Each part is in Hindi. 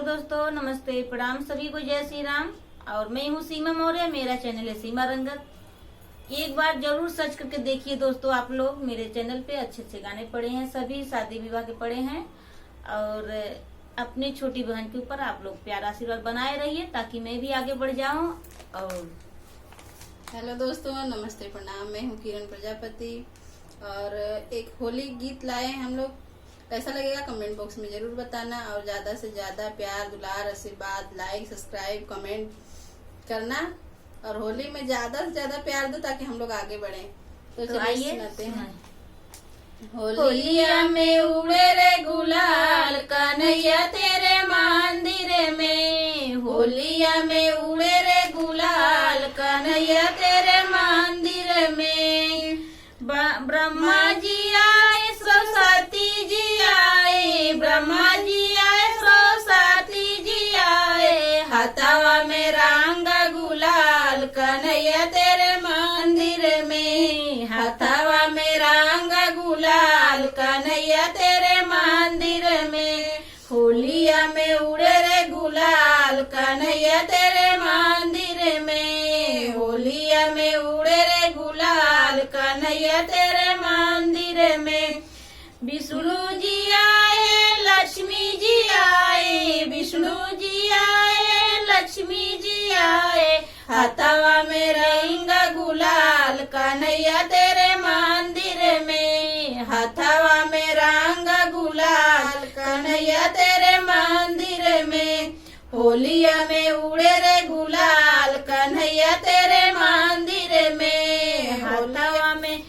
दोस्तों, नमस्ते, प्रणाम सभी को, जय श्री राम। और मैं हूँ सीमा मौर्य, मेरा चैनल है सीमा रंगत। एक बार जरूर सर्च करके देखिए दोस्तों, आप लोग मेरे चैनल पे अच्छे अच्छे गाने पड़े हैं, सभी शादी विवाह के पड़े हैं। और अपनी छोटी बहन के ऊपर आप लोग प्यार आशीर्वाद बनाए रहिए ताकि मैं भी आगे बढ़ जाऊं। और हेलो दोस्तों, नमस्ते, प्रणाम। मैं हूँ किरण प्रजापति और एक होली गीत लाए हैं हम लोग। कैसा लगेगा कमेंट बॉक्स में जरूर बताना और ज्यादा से ज्यादा प्यार दुलार आशीर्वाद लाइक सब्सक्राइब कमेंट करना और होली में ज्यादा से ज्यादा प्यार दो ताकि हम लोग आगे बढ़े। तो आइए सुनाते हैं। होलिया में उड़े रे गुलाल कन्हैया तेरे मंदिर में, होलिया में उड़े रे गुलाल कन्हैया तेरे मंदिर में। ब्रह्मा जी आए सरस्वती जी आए, ब्रह्मा जी आए सरस्वती जी आए। हाथवा में रंग गुलाल कन्हैया तेरे मंदिर में, हाथवा में रंग गुलाल कन्हैया तेरे मंदिर में। होलिया में उड़े रे गुलाल कन्हैया तेरे मंदिर में, होलिया में उड़े रे गुलाल कन्हैया तेरे मंदिर में। विष्णु जी आए लक्ष्मी जी आए, विष्णु जी आए लक्ष्मी जी आए। हाथवा में रंग गुलाल कन्हैया तेरे मंदिर में, हाथवा में रंग गुलाल कन्हैया तेरे मंदिर में। होलिया में उड़े रे गुलाल कन्हैया तेरे मंदिर में, हाथवा में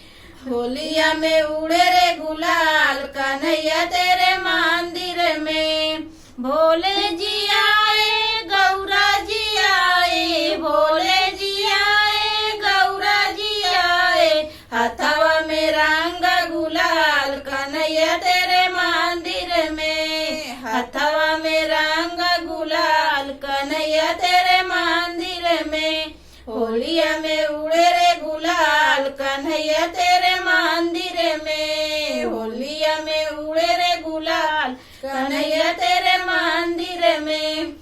होलिया में उड़े रे गुलाल कन्हैया तेरे मंदिर में। भोले जी आए गौरा जी आए, भोले जी आए गौरा जी आए। हाथवा में रंग गुलाल कन्हैया तेरे मंदिर में, हाथवा में रंग गुलाल कन्हैया तेरे मंदिर में। होलिया में उड़े रे गुलाल कन्हैया तेरे मंदिर में, होलिया में उड़े रे गुलाल कन्हैया तेरे मंदिर में।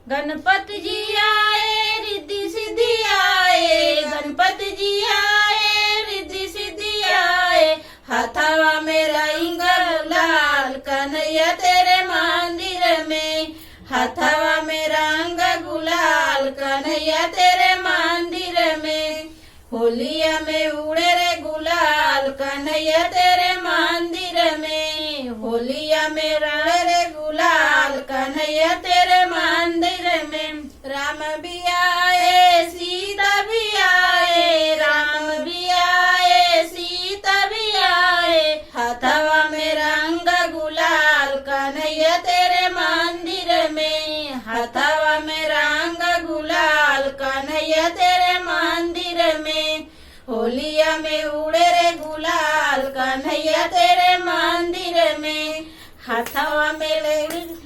गणपति जी आए रिद्धि सिद्धि आए, गणपति जी आए रिद्धि सिद्धि आए। हाथवा में रंग गुलाल कन्हैया तेरे मंदिर में, हाथवा में रंग गुलाल कन्हैया तेरे मंदिर में। होलिया में उड़े रे गुलाल कन्हैया तेरे मंदिर में, होलिया में उड़े रे गुलाल कन्हैया तेरे मंदिर में। राम भी आए सीता भी आए, राम भी आए सीता भी आए। हाथवा में रंग गुलाल कन्हैया तेरे मंदिर में, हाथवा में रंग गुलाल कन्हैया तेरे मंदिर में। होलिया में उड़े रे गुलाल कन्हैया तेरे मंदिर में, हाथवा में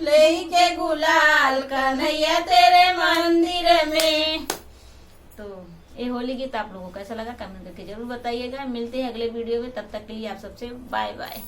ले के गुलाल कन्हैया तेरे मंदिर में। तो ये होली गीत आप लोगों को कैसा लगा कमेंट करके जरूर बताइएगा। मिलते हैं अगले वीडियो में, तब तक के लिए आप सबसे बाय बाय।